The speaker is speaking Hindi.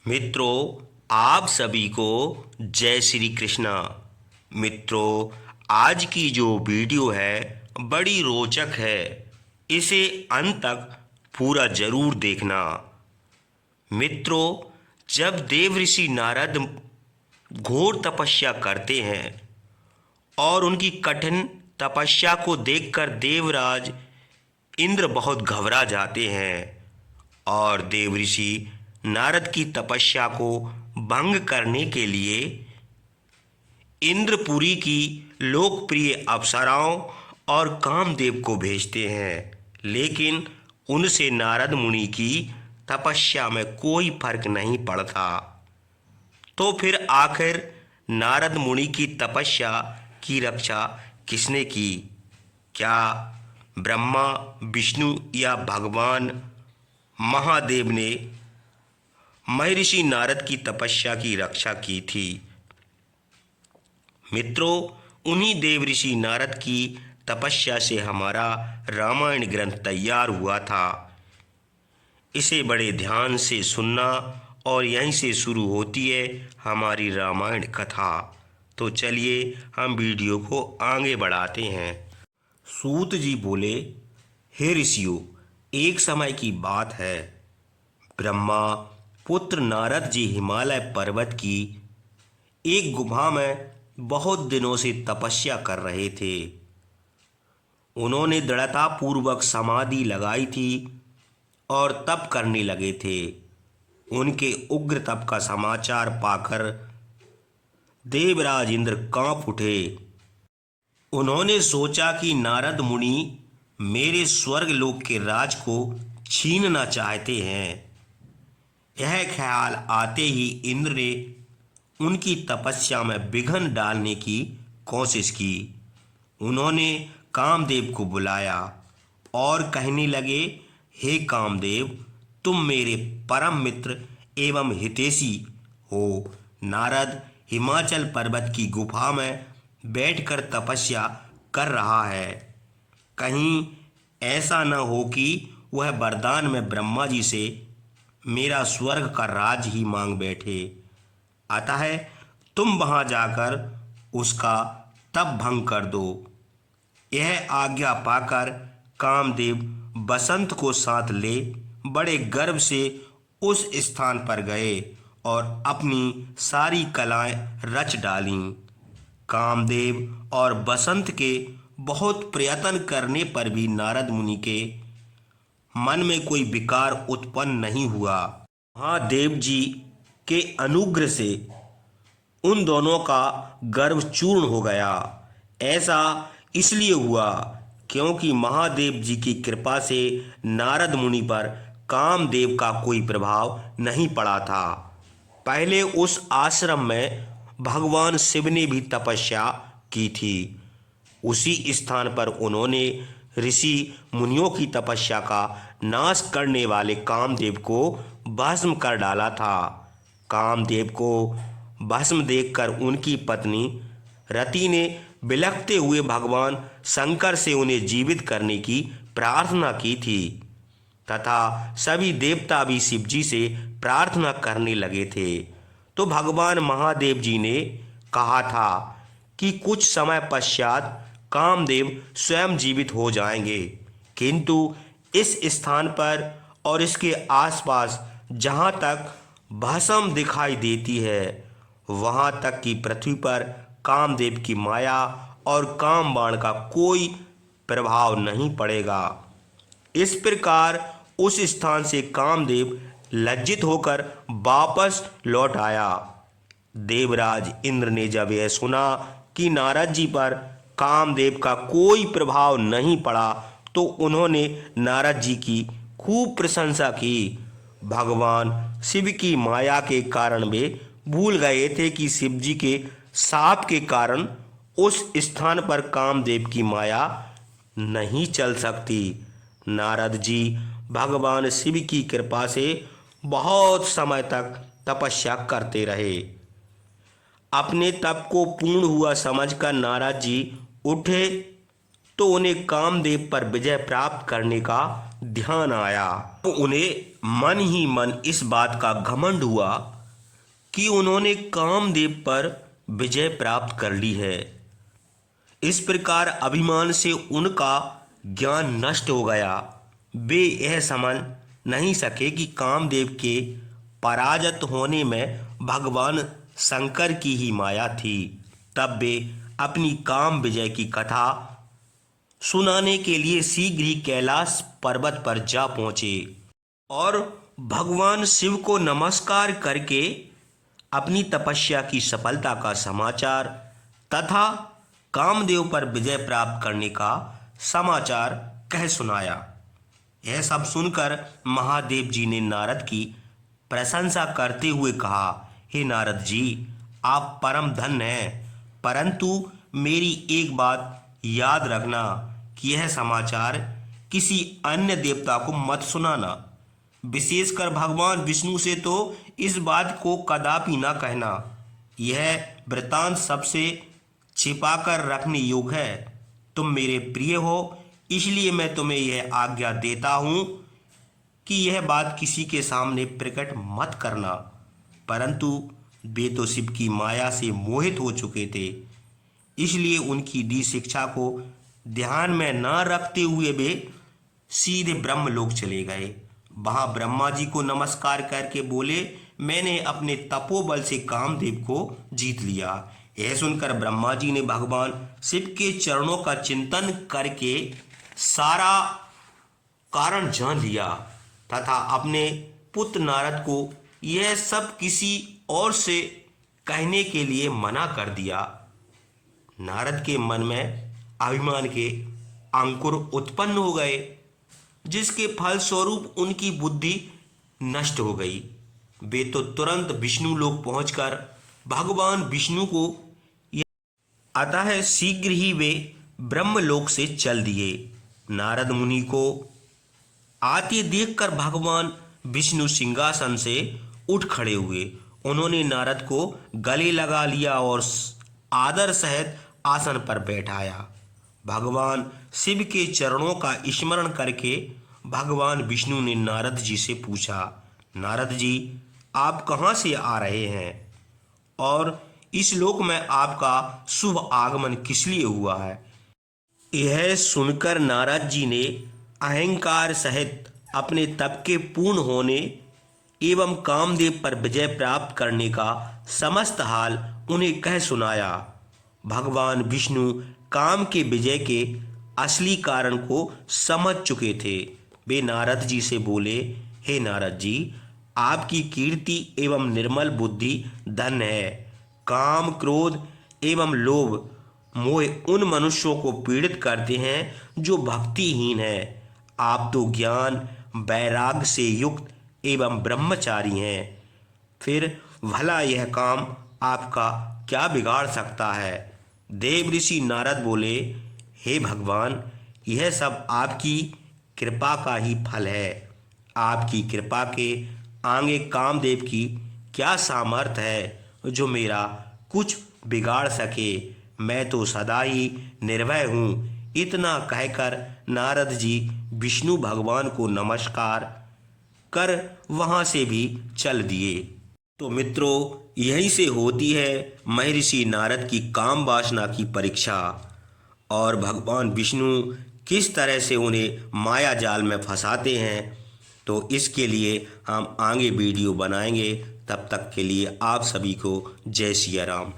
मित्रों, आप सभी को जय श्री कृष्णा। मित्रों, आज की जो वीडियो है बड़ी रोचक है। इसे अंत तक पूरा जरूर देखना। मित्रों, जब देव ऋषि नारद घोर तपस्या करते हैं और उनकी कठिन तपस्या को देखकर देवराज इंद्र बहुत घबरा जाते हैं और देव ऋषि नारद की तपस्या को भंग करने के लिए इंद्रपुरी की लोकप्रिय अप्सराओं और कामदेव को भेजते हैं, लेकिन उनसे नारद मुनि की तपस्या में कोई फर्क नहीं पड़ता। तो फिर आखिर नारद मुनि की तपस्या की रक्षा किसने की? क्या ब्रह्मा, विष्णु या भगवान महादेव ने महर्षि नारद की तपस्या की रक्षा की थी? मित्रों, उन्हीं देव ऋषि नारद की तपस्या से हमारा रामायण ग्रंथ तैयार हुआ था। इसे बड़े ध्यान से सुनना और यहीं से शुरू होती है हमारी रामायण कथा। तो चलिए हम वीडियो को आगे बढ़ाते हैं। सूत जी बोले, हे ऋषियों, एक समय की बात है। ब्रह्मा पुत्र नारद जी हिमालय पर्वत की एक गुफा में बहुत दिनों से तपस्या कर रहे थे। उन्होंने दृढ़तापूर्वक समाधि लगाई थी और तप करने लगे थे। उनके उग्र तप का समाचार पाकर देवराज इंद्र कांप उठे। उन्होंने सोचा कि नारद मुनि मेरे स्वर्ग लोक के राज को छीनना चाहते हैं। यह ख्याल आते ही इंद्र ने उनकी तपस्या में विघ्न डालने की कोशिश की। उन्होंने कामदेव को बुलाया और कहने लगे, हे कामदेव, तुम मेरे परम मित्र एवं हितैषी हो। नारद हिमाचल पर्वत की गुफा में बैठकर तपस्या कर रहा है। कहीं ऐसा न हो कि वह वरदान में ब्रह्मा जी से मेरा स्वर्ग का राज ही मांग बैठे। अतः तुम वहां जाकर उसका तप भंग कर दो। यह आज्ञा पाकर कामदेव बसंत को साथ ले बड़े गर्व से उस स्थान पर गए और अपनी सारी कलाएं रच डालीं। कामदेव और बसंत के बहुत प्रयत्न करने पर भी नारद मुनि के मन में कोई विकार उत्पन्न नहीं हुआ। महादेव जी के अनुग्रह से उन दोनों का गर्व चूर्ण हो गया। ऐसा इसलिए हुआ क्योंकि महादेव जी की कृपा से नारद मुनि पर कामदेव का कोई प्रभाव नहीं पड़ा था। पहले उस आश्रम में भगवान शिव ने भी तपस्या की थी। उसी स्थान पर उन्होंने ऋषि मुनियों की तपस्या का नाश करने वाले कामदेव को भस्म कर डाला था। कामदेव को भस्म देखकर उनकी पत्नी रति ने बिलखते हुए भगवान शंकर से उन्हें जीवित करने की प्रार्थना की थी तथा सभी देवता भी शिव जी से प्रार्थना करने लगे थे। तो भगवान महादेव जी ने कहा था कि कुछ समय पश्चात कामदेव स्वयं जीवित हो जाएंगे, किंतु इस स्थान पर और इसके आसपास जहाँ तक भस्म दिखाई देती है वहाँ तक की पृथ्वी पर कामदेव की माया और काम बाण का कोई प्रभाव नहीं पड़ेगा। इस प्रकार उस स्थान से कामदेव लज्जित होकर वापस लौट आया। देवराज इंद्र ने जब यह सुना कि नारद जी पर कामदेव का कोई प्रभाव नहीं पड़ा तो उन्होंने नारद जी की खूब प्रशंसा की। भगवान शिव की माया के कारण वे भूल गए थे कि शिव जी के शाप के कारण उस स्थान पर कामदेव की माया नहीं चल सकती। नारद जी भगवान शिव की कृपा से बहुत समय तक तपस्या करते रहे। अपने तप को पूर्ण हुआ समझकर नारद जी उठे तो उन्हें कामदेव पर विजय प्राप्त करने का ध्यान आया तो उन्हें मन ही मन इस बात का घमंड हुआ कि उन्होंने कामदेव पर विजय प्राप्त कर ली है। इस प्रकार अभिमान से उनका ज्ञान नष्ट हो गया। वे यह समझ नहीं सके कि कामदेव के पराजित होने में भगवान शंकर की ही माया थी। तब वे अपनी काम विजय की कथा सुनाने के लिए शीघ्र ही कैलाश पर्वत पर जा पहुंचे और भगवान शिव को नमस्कार करके अपनी तपस्या की सफलता का समाचार तथा कामदेव पर विजय प्राप्त करने का समाचार कह सुनाया। यह सब सुनकर महादेव जी ने नारद की प्रशंसा करते हुए कहा, हे नारद जी, आप परम धन्य हैं, परंतु मेरी एक बात याद रखना कि यह समाचार किसी अन्य देवता को मत सुनाना। विशेषकर भगवान विष्णु से तो इस बात को कदापि न कहना। यह वृतांत सबसे छिपाकर रखने योग्य है। तुम मेरे प्रिय हो, इसलिए मैं तुम्हें यह आज्ञा देता हूँ कि यह बात किसी के सामने प्रकट मत करना। परंतु वे तो शिव की माया से मोहित हो चुके थे, इसलिए उनकी दी शिक्षा को ध्यान में न रखते हुए वे सीधे ब्रह्मलोक चले गए। वहां ब्रह्मा जी को नमस्कार करके बोले, मैंने अपने तपोबल से कामदेव को जीत लिया। यह सुनकर ब्रह्मा जी ने भगवान शिव के चरणों का चिंतन करके सारा कारण जान लिया तथा अपने पुत्र नारद को यह सब किसी और से कहने के लिए मना कर दिया। नारद के मन में अभिमान के अंकुर उत्पन्न हो गए, जिसके फलस्वरूप उनकी बुद्धि नष्ट हो गई। वे तो तुरंत विष्णु लोक पहुंचकर भगवान विष्णु को अतः शीघ्र ही वे ब्रह्मलोक से चल दिए। नारद मुनि को आते देखकर भगवान विष्णु सिंहासन से उठ खड़े हुए। उन्होंने नारद को गले लगा लिया और आदर सहित आसन पर बैठाया। भगवान शिव के चरणों का स्मरण करके भगवान विष्णु ने नारद जी से पूछा, नारद जी, आप कहाँ से आ रहे हैं और इस लोक में आपका शुभ आगमन किस लिए हुआ है? यह सुनकर नारद जी ने अहंकार सहित अपने तप के पूर्ण होने एवं कामदेव पर विजय प्राप्त करने का समस्त हाल उन्हें कह सुनाया। भगवान विष्णु काम के विजय के असली कारण को समझ चुके थे। वे नारद जी से बोले, हे नारद जी, आपकी कीर्ति एवं निर्मल बुद्धि धन्य है। काम, क्रोध एवं लोभ मोह उन मनुष्यों को पीड़ित करते हैं जो भक्तिहीन हैं। आप तो ज्ञान वैराग्य से युक्त एवं ब्रह्मचारी हैं, फिर भला यह काम आपका क्या बिगाड़ सकता है? देव ऋषि नारद बोले, हे भगवान, यह सब आपकी कृपा का ही फल है। आपकी कृपा के आगे कामदेव की क्या सामर्थ्य है जो मेरा कुछ बिगाड़ सके? मैं तो सदा ही निर्भय हूँ। इतना कहकर नारद जी विष्णु भगवान को नमस्कार कर वहाँ से भी चल दिए। तो मित्रों, यहीं से होती है महर्षि नारद की काम वासना की परीक्षा और भगवान विष्णु किस तरह से उन्हें माया जाल में फंसाते हैं। तो इसके लिए हम आगे वीडियो बनाएंगे। तब तक के लिए आप सभी को जय सिया राम।